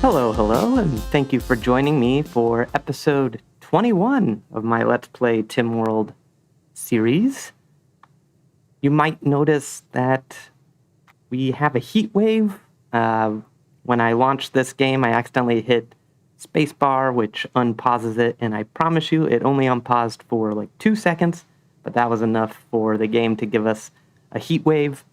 Hello, and thank you for joining me for episode 21 of my Let's Play TimWorld series. You might notice that we have a heat wave. When I launched this game, I accidentally hit spacebar, which unpauses it, and I promise you it only unpaused for like 2 seconds, but that was enough for the game to give us a heat wave.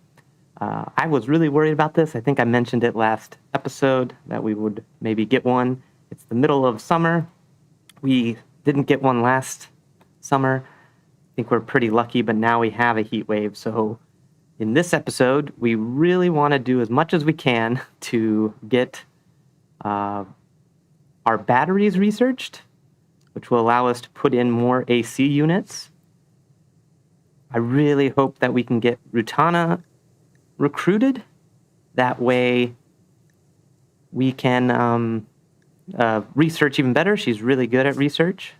I was really worried about this. I think I mentioned it last episode that we would maybe get one. It's the middle of summer. We didn't get one last summer. I think we're pretty lucky, but now we have a heat wave. So in this episode, we really want to do as much as we can to get our batteries researched, which will allow us to put in more AC units. I really hope that we can get Rutana recruited. That way we can research even better. She's really good at research.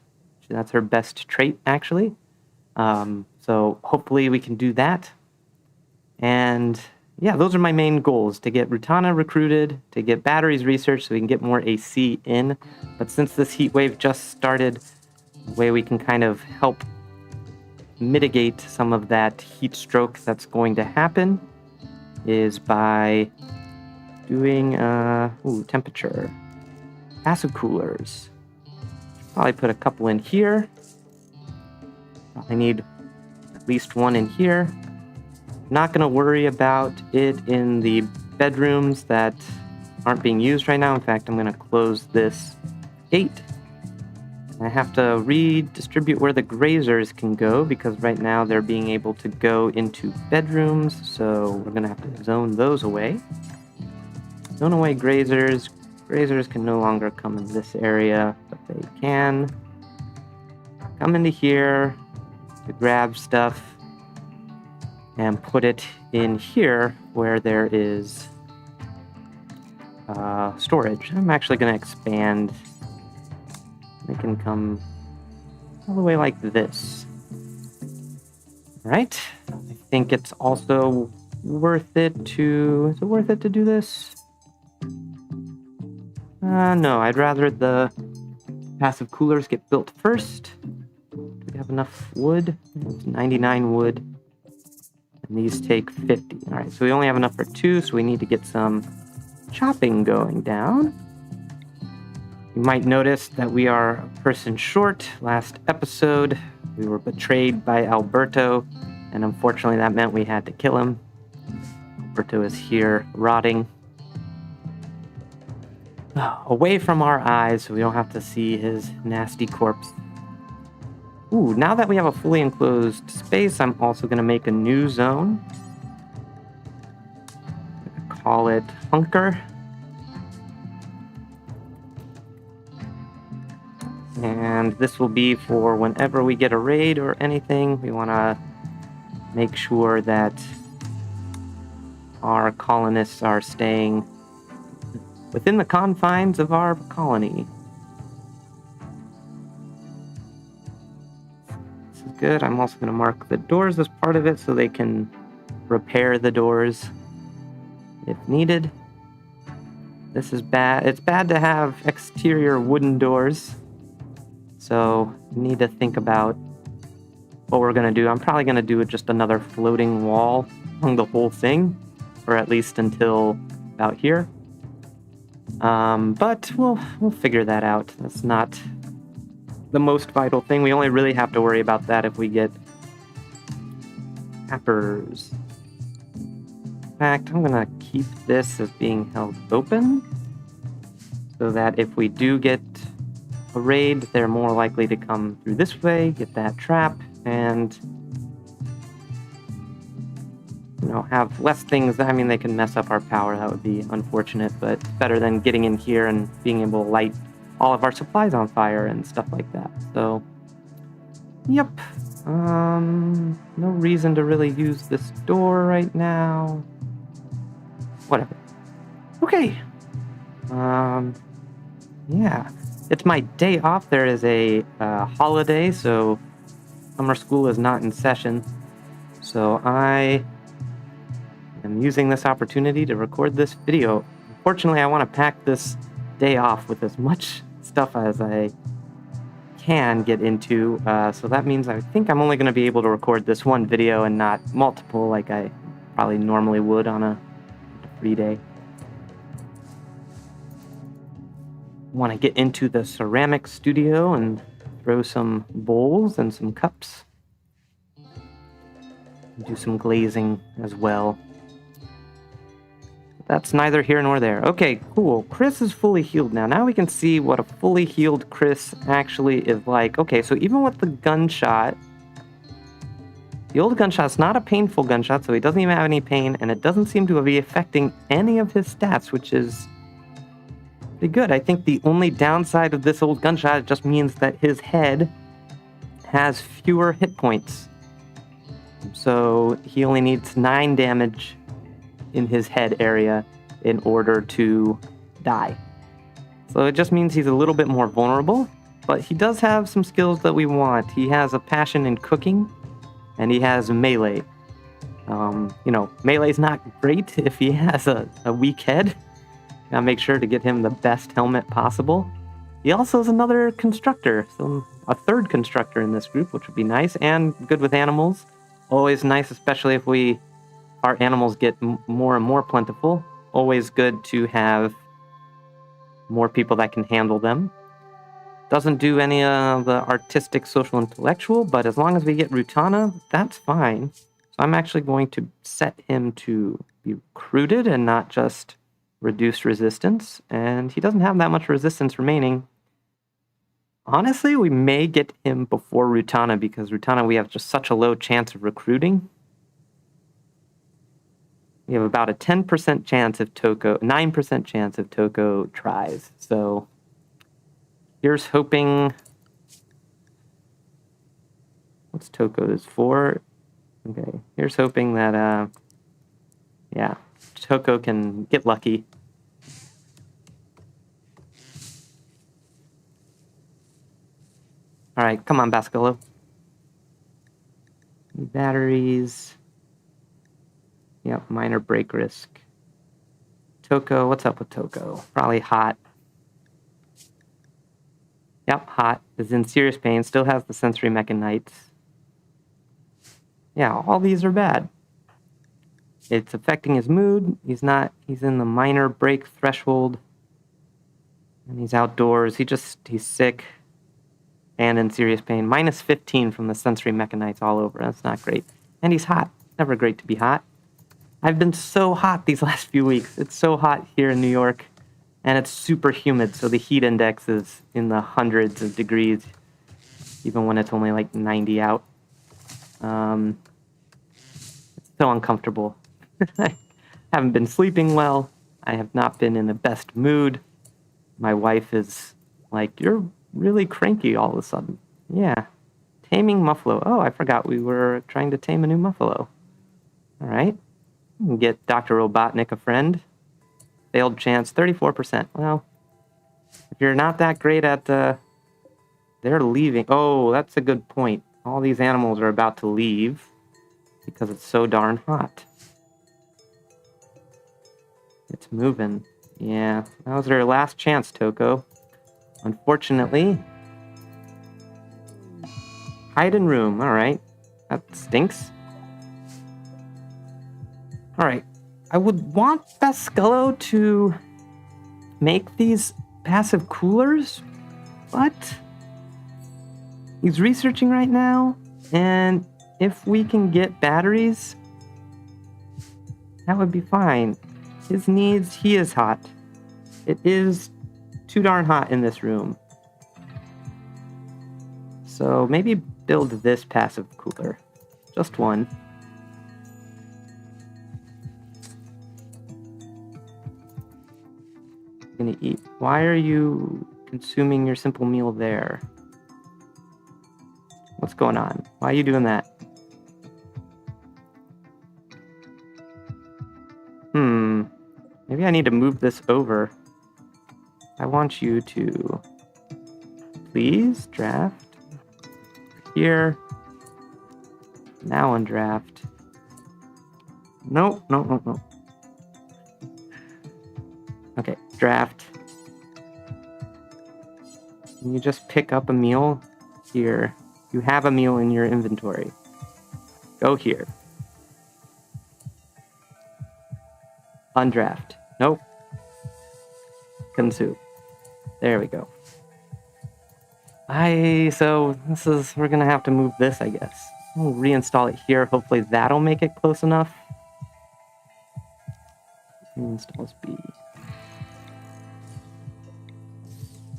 That's her best trait, actually. So hopefully we can do that. And yeah, those are my main goals: to get Rutana recruited, to get batteries researched so we can get more AC in. But since this heat wave just started, the way we can kind of help mitigate some of that heat stroke that's going to happen is by doing temperature. Passive coolers. Probably put a couple in here. I need at least one in here. Not going to worry about it in the bedrooms that aren't being used right now. In fact, I'm going to close this gate. I have to redistribute where the grazers can go, because right now they're being able to go into bedrooms, so we're going to have to zone those away. Zone away grazers. Grazers can no longer come in this area, but they can come into here to grab stuff and put it in here where there is storage. I'm actually going to expand. They can come all the way like this. All right. I think it's also worth it to... Is it worth it to do this? No, I'd rather the passive coolers get built first. Do we have enough wood? It's 99 wood. And these take 50. All right, so we only have enough for 2, so we need to get some chopping going down. You might notice that we are a person short. Last episode, we were betrayed by Alberto, and unfortunately that meant we had to kill him. Alberto is here rotting away from our eyes, so we don't have to see his nasty corpse. Ooh, now that we have a fully enclosed space, I'm also going to make a new zone. I'm gonna call it Hunker. And this will be for whenever we get a raid or anything. We want to make sure that our colonists are staying within the confines of our colony. This is good. I'm also going to mark the doors as part of it so they can repair the doors if needed. This is bad. It's bad to have exterior wooden doors. So we need to think about what we're going to do. I'm probably going to do just another floating wall along the whole thing, or at least until about here. But we'll figure that out. That's not the most vital thing. We only really have to worry about that if we get tappers. In fact, I'm going to keep this as being held open so that if we do get a raid, they're more likely to come through this way, get that trap, and have less things. I mean, they can mess up our power. That would be unfortunate, but better than getting in here and being able to light all of our supplies on fire and stuff like that. So, yep. No reason to really use this door right now. Whatever. Okay. Yeah. It's my day off. There is a holiday, so summer school is not in session. So I am using this opportunity to record this video. Unfortunately, I want to pack this day off with as much stuff as I can get into. So that means I think I'm only going to be able to record this one video and not multiple like I probably normally would on a free day. Want to get into the ceramic studio and throw some bowls and some cups. Do some glazing as well. That's neither here nor there. Okay, cool. Chris is fully healed now. Now we can see what a fully healed Chris actually is like. Okay, so even with the gunshot, the old gunshot's not a painful gunshot, so he doesn't even have any pain, and it doesn't seem to be affecting any of his stats, which is pretty good. I think the only downside of this old gunshot just means that his head has fewer hit points. So he only needs 9 damage in his head area in order to die. So it just means he's a little bit more vulnerable, but he does have some skills that we want. He has a passion in cooking, and he has melee. Melee's not great if he has a weak head. Gotta make sure to get him the best helmet possible. He also is another constructor, so a third constructor in this group, which would be nice, and good with animals. Always nice, especially if our animals get more and more plentiful. Always good to have more people that can handle them. Doesn't do any of the artistic, social, intellectual, but as long as we get Rutana, that's fine. So I'm actually going to set him to be recruited and not just reduce resistance. And he doesn't have that much resistance remaining. Honestly, we may get him before Rutana because Rutana we have just such a low chance of recruiting. We have about a 10% chance of Toco, 9% chance of Toco tries. So here's hoping. What's Toco's for? Okay, here's hoping that, Toco can get lucky. All right, come on, Bascullo. Batteries. Yep, minor break risk. Toco, what's up with Toco? Probably hot. Yep, hot. Is in serious pain. Still has the sensory mechanites. Yeah, all these are bad. It's affecting his mood. He's in the minor break threshold. And he's outdoors. He's sick. And in serious pain. Minus 15 from the sensory mechanites all over. That's not great. And he's hot. Never great to be hot. I've been so hot these last few weeks. It's so hot here in New York, and it's super humid, so the heat index is in the hundreds of degrees, even when it's only like 90 out. It's so uncomfortable. I haven't been sleeping well. I have not been in the best mood. My wife is like, "You're really cranky all of a sudden." Yeah. Taming Muffalo. Oh, I forgot we were trying to tame a new Muffalo. All right. Get Dr. Robotnik a friend. Failed chance, 34%. Well, if you're not that great at they're leaving. Oh, that's a good point. All these animals are about to leave because it's so darn hot. It's moving. Yeah, that was their last chance, Toco. Unfortunately. Hide in room. All right. That stinks. All right, I would want Bascullo to make these passive coolers, but he's researching right now, and if we can get batteries, that would be fine. His needs, he is hot. It is too darn hot in this room. So maybe build this passive cooler, just one. Gonna eat. Why are you consuming your simple meal there? What's going on? Why are you doing that? Maybe I need to move this over. I want you to please draft here. Now on draft. No. Okay, draft. You just pick up a meal here. You have a meal in your inventory. Go here. Undraft. Nope. Consume. There we go. So we're gonna have to move this, I guess. We'll reinstall it here. Hopefully that'll make it close enough. Reinstalls B.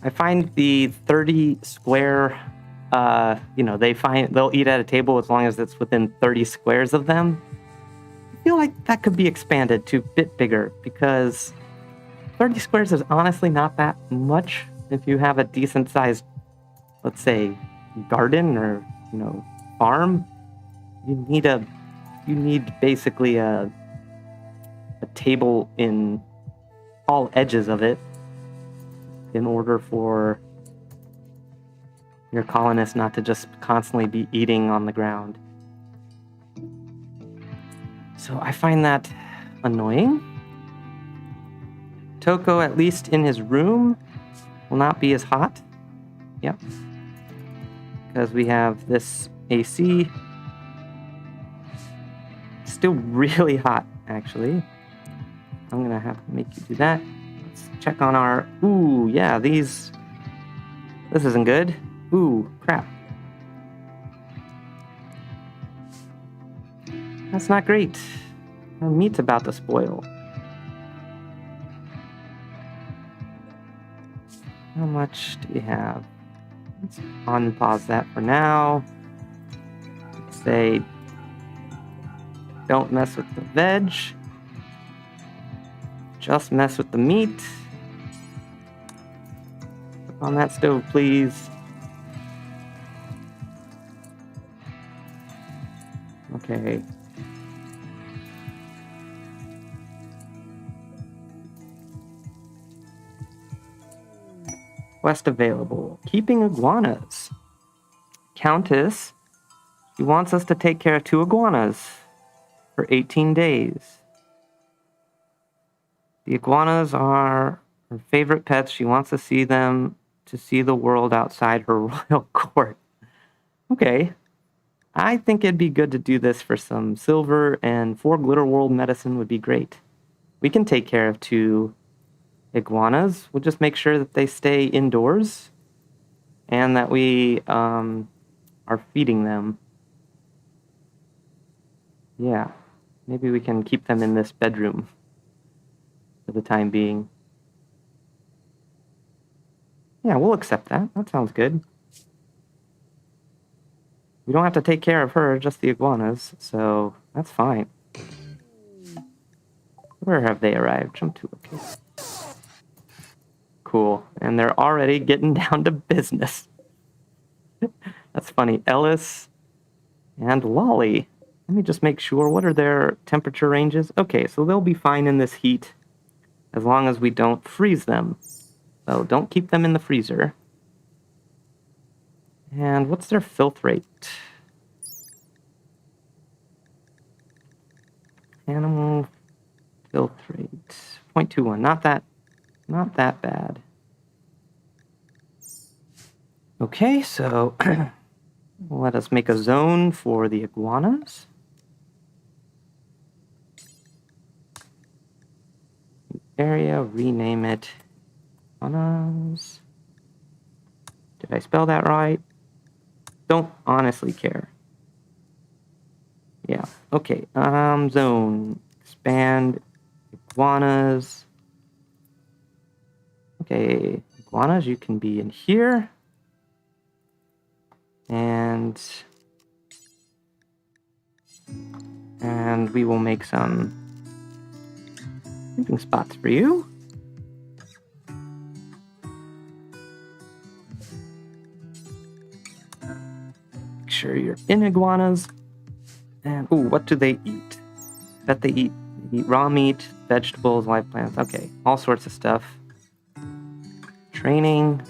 I find the 30 square, they'll eat at a table as long as it's within 30 squares of them. I feel like that could be expanded to a bit bigger because 30 squares is honestly not that much if you have a decent sized, let's say, garden or, farm. You need basically a table in all edges of it in order for your colonists not to just constantly be eating on the ground. So I find that annoying. Toco, at least in his room, will not be as hot. Yep. Because we have this AC. Still really hot, actually. I'm gonna have to make you do that. Let's check on our... Ooh, yeah, this isn't good. Ooh, crap. That's not great. Our meat's about to spoil. How much do we have? Let's unpause that for now. Let's say, don't mess with the veg. Just mess with the meat. Put on that stove, please. Okay. Quest available. Keeping iguanas. Countess, she wants us to take care of 2 iguanas for 18 days. The iguanas are her favorite pets. She wants to see them to see the world outside her royal court. Okay. I think it'd be good to do this for some silver, and 4 glitter world medicine would be great. We can take care of 2 iguanas. We'll just make sure that they stay indoors and that we are feeding them. Yeah, maybe we can keep them in this bedroom for the time being. Yeah, we'll accept that. That sounds good. We don't have to take care of her, just the iguanas, so that's fine. Where have they arrived? Jump to, okay. Cool. And they're already getting down to business. That's funny. Ellis and Lolly. Let me just make sure. What are their temperature ranges? Okay, so they'll be fine in this heat as long as we don't freeze them. So don't keep them in the freezer. And what's their filth rate? Animal filth rate. 0.21. Not that bad. Okay, so let us make a zone for the iguanas. Area, rename it iguanas. Did I spell that right? Don't honestly care. Yeah, okay. Zone, expand, iguanas. Okay, iguanas, you can be in here. And we will make some sleeping spots for you. Make sure you're in iguanas. And, ooh, what do they eat? Bet they eat raw meat, vegetables, live plants. Okay, all sorts of stuff. Training.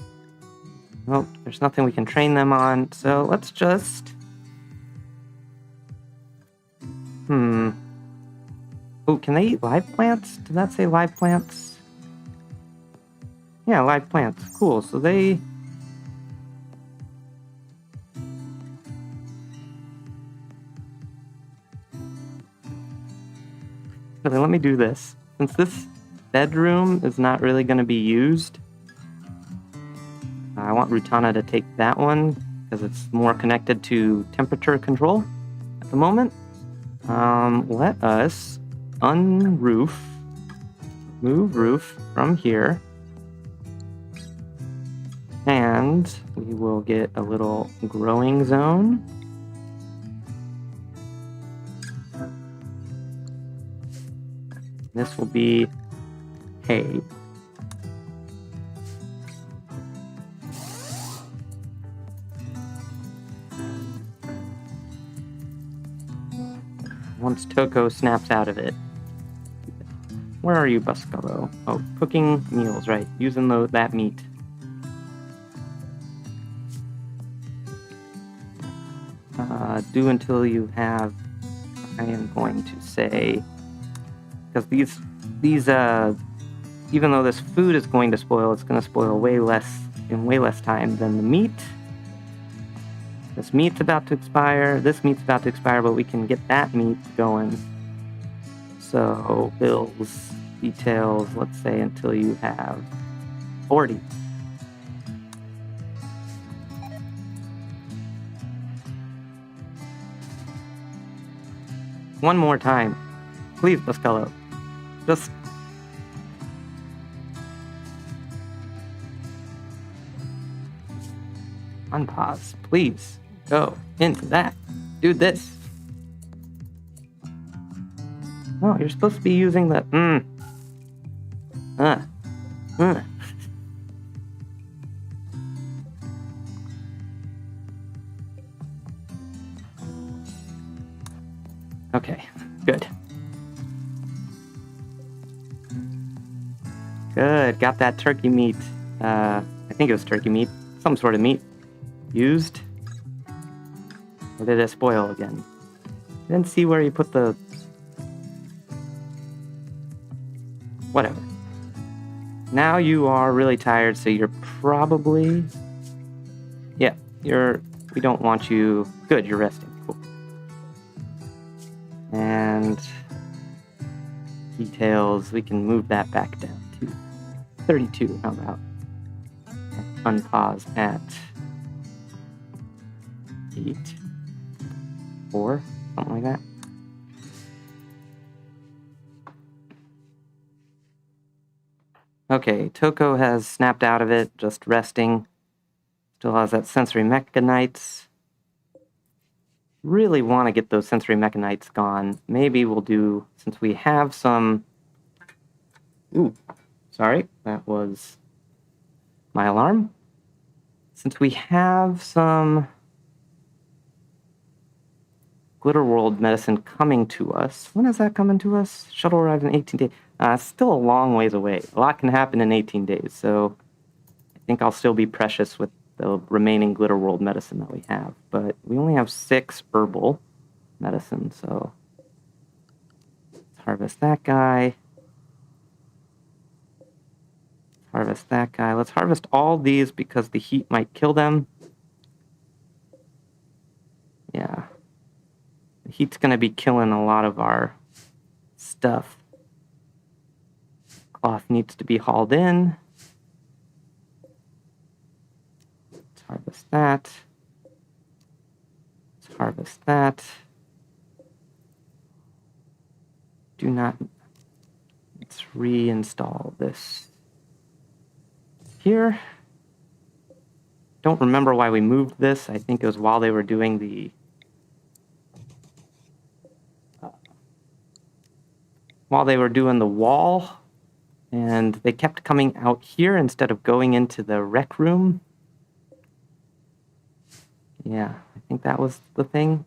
Nope, there's nothing we can train them on, so let's just... Oh, can they eat live plants? Did that say live plants? Yeah, live plants. Cool, so they Actually, let me do this. Since this bedroom is not really going to be used, I want Rutana to take that one because it's more connected to temperature control at the moment. Let us move roof from here, and we will get a little growing zone. This will be hay. Once Toco snaps out of it. Where are you, Bascullo? Oh, cooking meals, right. Using that meat. Do until you have, I am going to say, because these even though this food is going to spoil, it's going to spoil in way less time than the meat. This meat's about to expire, but we can get that meat going. So, bills, details, let's say until you have 40. One more time. Please, Bascullo. Just... unpause, please. Go into that. Do this. Oh, you're supposed to be using the Okay, good. Good, got that turkey meat. I think it was turkey meat. Some sort of meat. Used. Or did it spoil again? I didn't see where you put the... Whatever. Now you are really tired, so you're probably... Yeah, we don't want you... Good, you're resting. Cool. And... details, we can move that back down to 32, how about? Unpause at 8, 4, something like that. Okay, Toco has snapped out of it, just resting. Still has that sensory mechanites. Really want to get those sensory mechanites gone. Maybe we'll do, since we have some... Ooh, sorry, that was my alarm. Since we have some RimWorld medicine coming to us. When is that coming to us? Shuttle arrives in 18 days. Still a long ways away. A lot can happen in 18 days, so I think I'll still be precious with the remaining RimWorld medicine that we have. But we only have 6 herbal medicine, so let's harvest that guy. Harvest that guy. Let's harvest all these because the heat might kill them. Yeah. The heat's going to be killing a lot of our stuff. Cloth needs to be hauled in. Let's harvest that. Let's harvest that. Do not... Let's reinstall this here. Don't remember why we moved this. I think it was while they were doing the... while they were doing the wall, and they kept coming out here instead of going into the rec room. Yeah, I think that was the thing.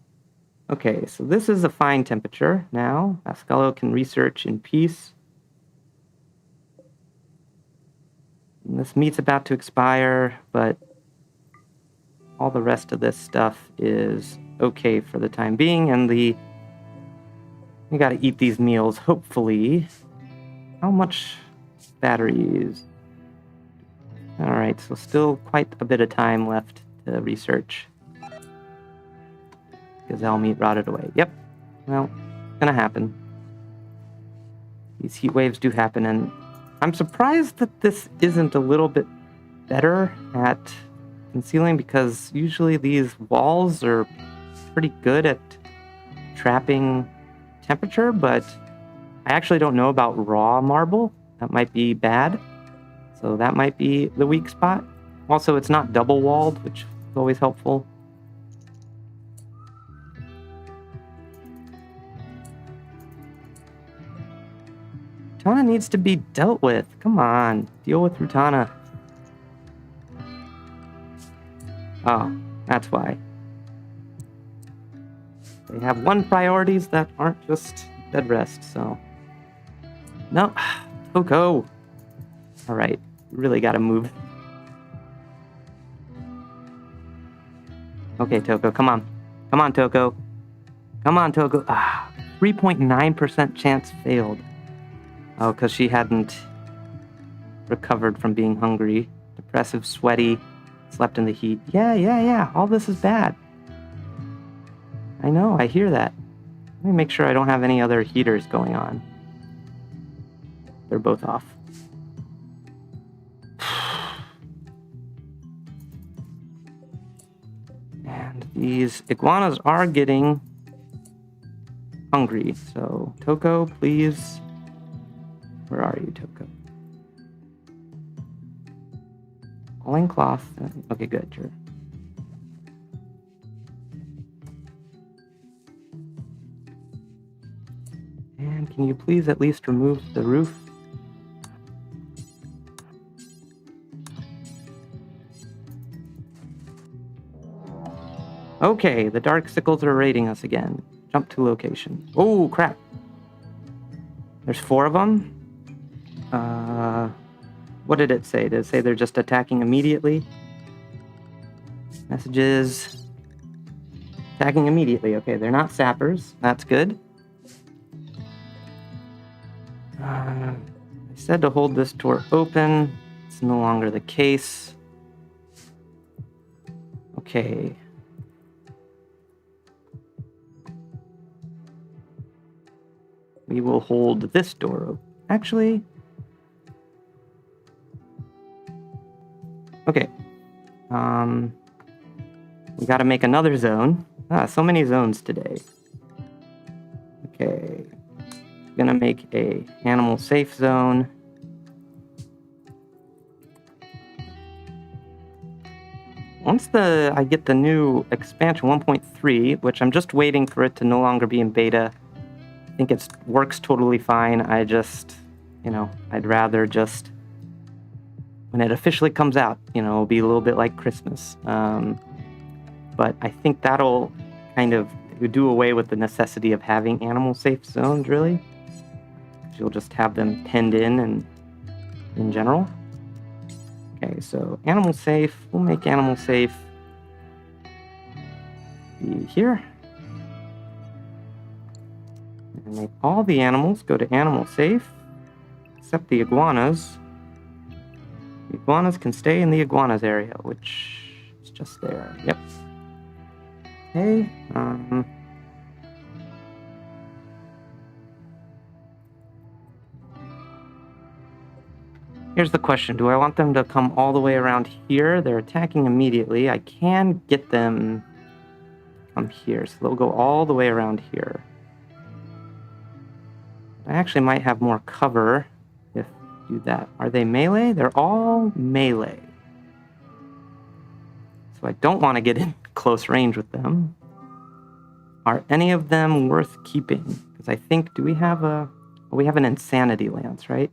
Okay, so this is a fine temperature now. Bascullo can research in peace. And this meat's about to expire, but all the rest of this stuff is okay for the time being, and we gotta eat these meals, hopefully. How much batteries? Alright, so still quite a bit of time left to research. Gazelle meat rotted away. Yep. Well, it's gonna happen. These heat waves do happen, and I'm surprised that this isn't a little bit better at concealing, because usually these walls are pretty good at trapping temperature, but I actually don't know about raw marble. That might be bad. So that might be the weak spot. Also, it's not double walled, which is always helpful. Rutana needs to be dealt with. Come on, deal with Rutana. Oh, that's why. They have one priorities that aren't just bed rest, so. No, Toco. All right, really gotta move. Okay, Toco, come on. Come on, Toco. Come on, Toco. 3.9% chance failed. Oh, because she hadn't recovered from being hungry. Depressive, sweaty, slept in the heat. Yeah. All this is bad. I know, I hear that. Let me make sure I don't have any other heaters going on. They're both off. And these iguanas are getting hungry. So, Toco, please. Where are you, Toco? Loincloth. Okay, good. Sure. And can you please at least remove the roof? Okay, the dark sickles are raiding us again. Jump to location. Oh, crap. There's 4 of them. What did it say? Did it say they're just attacking immediately? Messages. Attacking immediately. Okay, they're not sappers. That's good. I said to hold this door open. It's no longer the case. Okay. We will hold this door open. Actually... Okay. We gotta make another zone. So many zones today. Okay. Gonna make a animal safe zone. Once I get the new expansion 1.3, which I'm just waiting for it to no longer be in beta. I think it works totally fine. I just, I'd rather just, when it officially comes out, it'll be a little bit like Christmas. But I think that'll kind of do away with the necessity of having animal safe zones, really. You'll just have them penned in general. Okay, so animal safe. We'll make animal safe be here. And make all the animals go to animal safe, except the iguanas. The iguanas can stay in the iguanas area, which is just there. Yep. Okay. Here's the question. Do I want them to come all the way around here? They're attacking immediately. I can get them come here, so they'll go all the way around here. I actually might have more cover if I do that. Are they melee? They're all melee. So I don't want to get in close range with them. Are any of them worth keeping? Because I think, we have an insanity lance, right?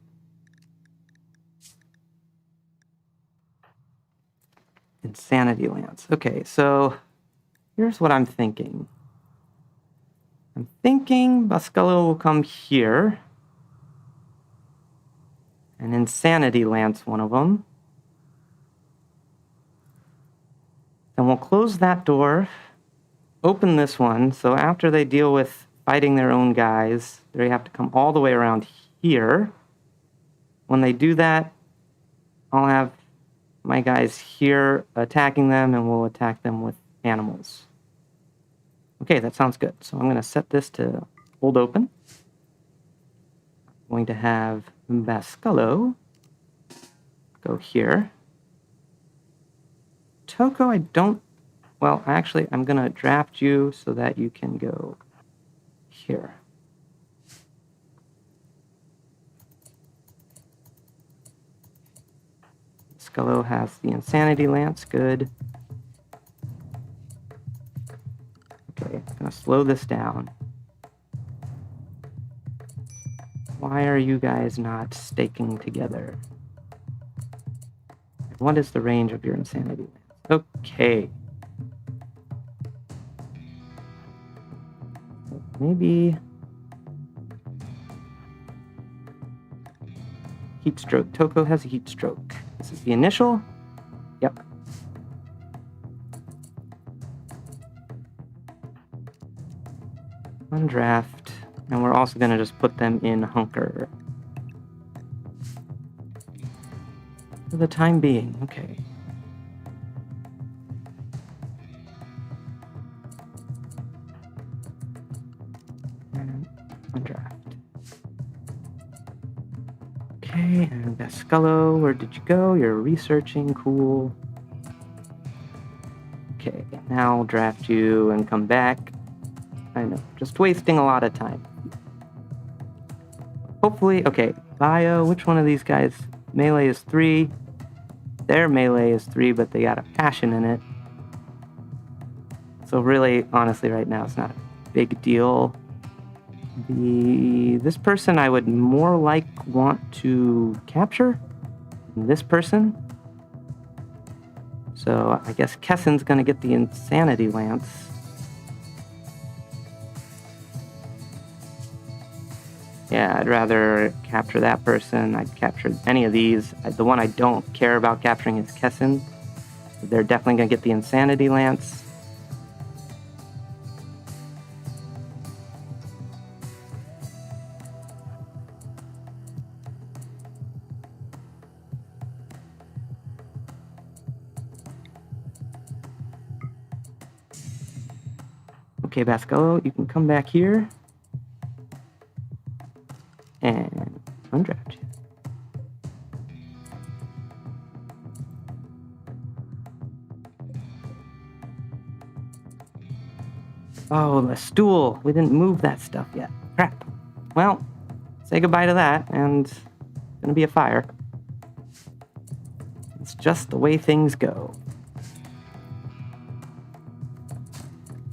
Insanity lance. Okay, so here's what I'm thinking. I'm thinking Bascullo will come here and insanity lance one of them. Then we'll close that door, open this one, so after they deal with fighting their own guys, they have to come all the way around here. When they do that, I'll have my guys here attacking them, and we'll attack them with animals. Okay, that sounds good. So I'm going to set this to hold open. going to have Bascullo go here. Toco, I don't... Well, actually, I'm going to draft you so that you can go here. Bascullo has the Insanity Lance. Good. Okay, I'm going to slow this down. Why are you guys not staking together? What is the range of your Insanity Lance? Okay. Maybe... Heat stroke. Toco has a heat stroke. This is the initial. Yep. One draft. And we're also going to just put them in hunker. For the time being. Okay. And one draft. Okay, and Bascullo, where did you go? You're researching. Cool. Okay, now I'll draft you and come back. I know, just wasting a lot of time. Hopefully, okay, bio, which one of these guys? Melee is 3. Their melee is 3, but they got a passion in it. So really, honestly, right now, it's not a big deal. This person I would more want to capture than this person. So I guess Kessen's gonna get the Insanity Lance. Yeah, I'd rather capture that person. I'd capture any of these. The one I don't care about capturing is Kessen. They're definitely gonna get the Insanity Lance. Okay, Bascullo, you can come back here and undraft you. Oh, the stool. We didn't move that stuff yet. Crap. Well, say goodbye to that, and it's gonna be a fire. It's just the way things go.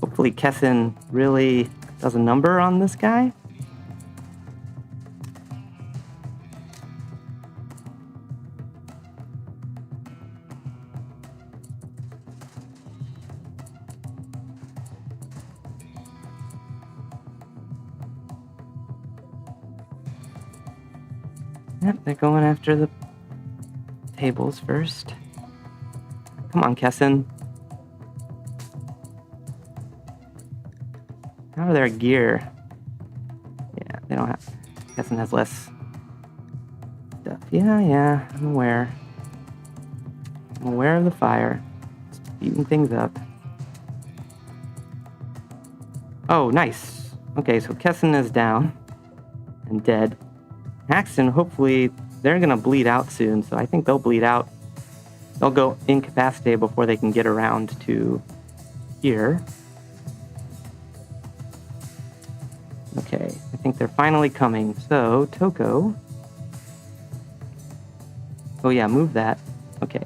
Hopefully Kessen really does a number on this guy. Yep, they're going after the tables first. Come on, Kessen. How are their gear? Yeah, they don't have... Kessen has less stuff. Yeah, I'm aware. I'm aware of the fire. It's beating things up. Oh, nice. Okay, so Kessen is down and dead. Axton, hopefully, they're gonna bleed out soon, so I think they'll bleed out. They'll go incapacitated before they can get around to here. Okay, I think they're finally coming. So, Toco. Oh yeah, move that. Okay.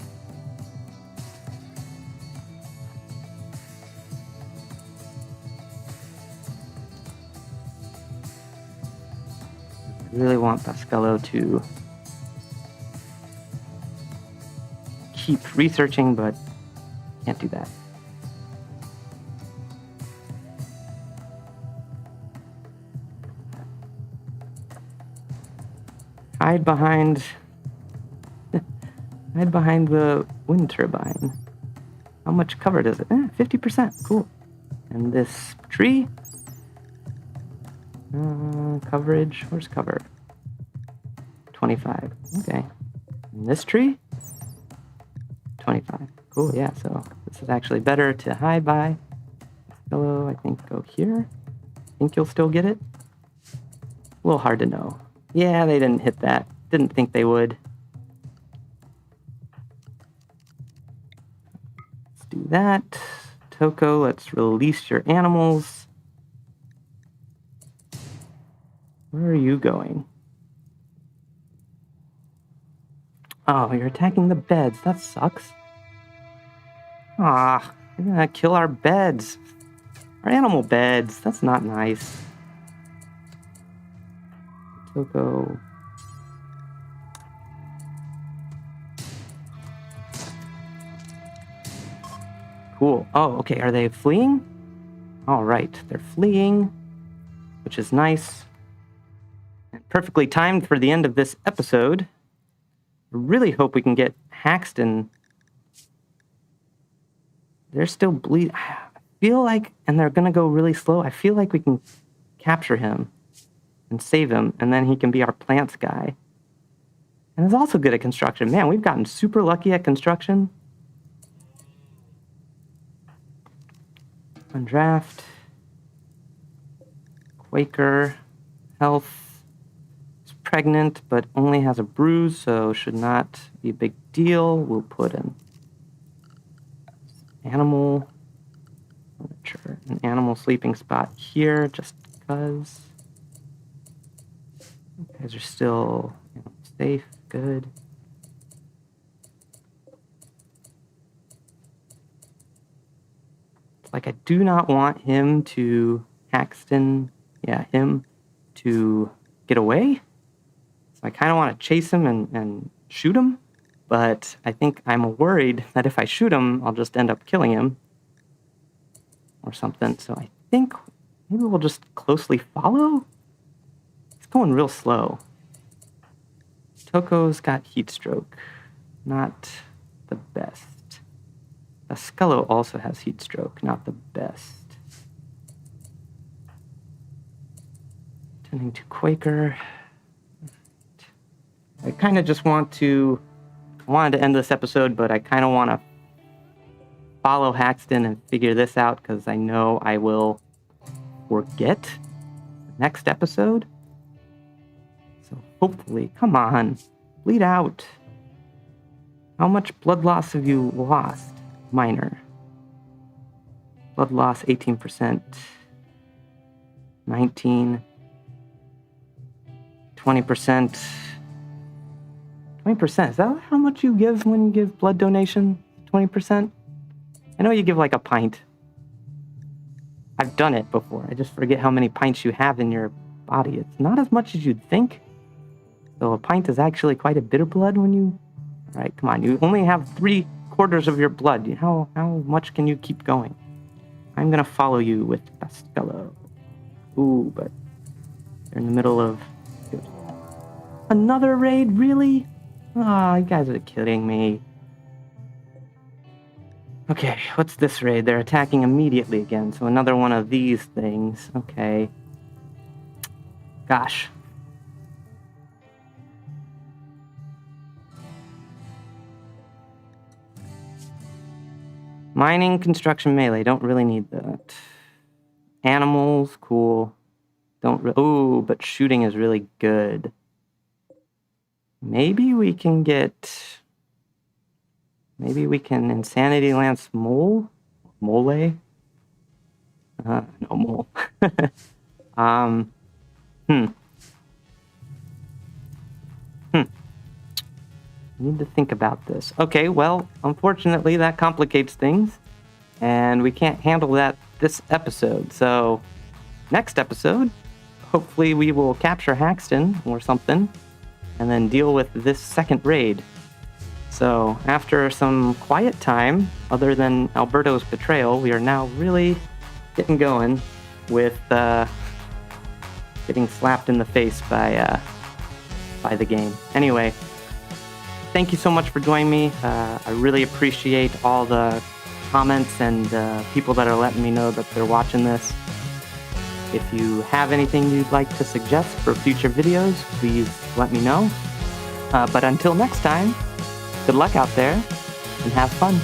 I really want Bascullo to keep researching, but can't do that. Hide behind the wind turbine. How much cover does it? 50%. Cool. And this tree? Coverage. Where's cover? 25. Okay. And this tree? 25. Cool, yeah, so this is actually better to hide by. Hello, I think go here. Think you'll still get it? A little hard to know. Yeah, they didn't hit that. Didn't think they would. Let's do that. Toco, let's release your animals. Where are you going? Oh, you're attacking the beds. That sucks. Ah, you're gonna kill our beds. Our animal beds. That's not nice. Toco. Cool. Oh, okay. Are they fleeing? All right. They're fleeing, which is nice. And perfectly timed for the end of this episode. I really hope we can get Haxton. They're still bleeding. I feel like, and they're going to go really slow. I feel like we can capture him and save him, and then he can be our plants guy. And he's also good at construction. Man, we've gotten super lucky at construction. Undraft. Quaker. Health. Is pregnant, but only has a bruise, so should not be a big deal. We'll put an animal furniture, an animal sleeping spot here, just because. You guys are still safe. Good. Like, I do not want him to, him to get away. So I kind of want to chase him and shoot him. But I think I'm worried that if I shoot him, I'll just end up killing him. Or something. So I think maybe we'll just closely follow. It's going real slow. Toco's got heat stroke. Not the best. Bascullo also has heat stroke, not the best. Tending to Quaker. I kind of just wanted to end this episode, but I kind of want to follow Haxton and figure this out because I know I will forget the next episode. So hopefully, come on, bleed out. How much blood loss have you lost? Minor. Blood loss 18%. 19. 20%. 20%. Is that how much you give when you give blood donation? 20%? I know you give like a pint. I've done it before. I just forget how many pints you have in your body. It's not as much as you'd think. So a pint is actually quite a bit of blood when you... All right, come on. You only have 3/4 of your blood. How much can you keep going? I'm going to follow you with Bascullo. Ooh, but you're in the middle of... Another raid? Really? Oh, you guys are kidding me. Okay, what's this raid? They're attacking immediately again, so another one of these things. Okay. Gosh. Mining, construction, melee. Don't really need that. Animals, cool. Ooh, but shooting is really good. Maybe we can Insanity Lance Mole? Mole? No, Mole. Need to think about this. Okay, well, unfortunately, that complicates things, and we can't handle that this episode. So, next episode, hopefully we will capture Haxton or something, and then deal with this second raid. So, after some quiet time, other than Alberto's betrayal, we are now really getting going with getting slapped in the face by the game. Anyway, thank you so much for joining me. I really appreciate all the comments and people that are letting me know that they're watching this. If you have anything you'd like to suggest for future videos, please let me know. But until next time, good luck out there and have fun.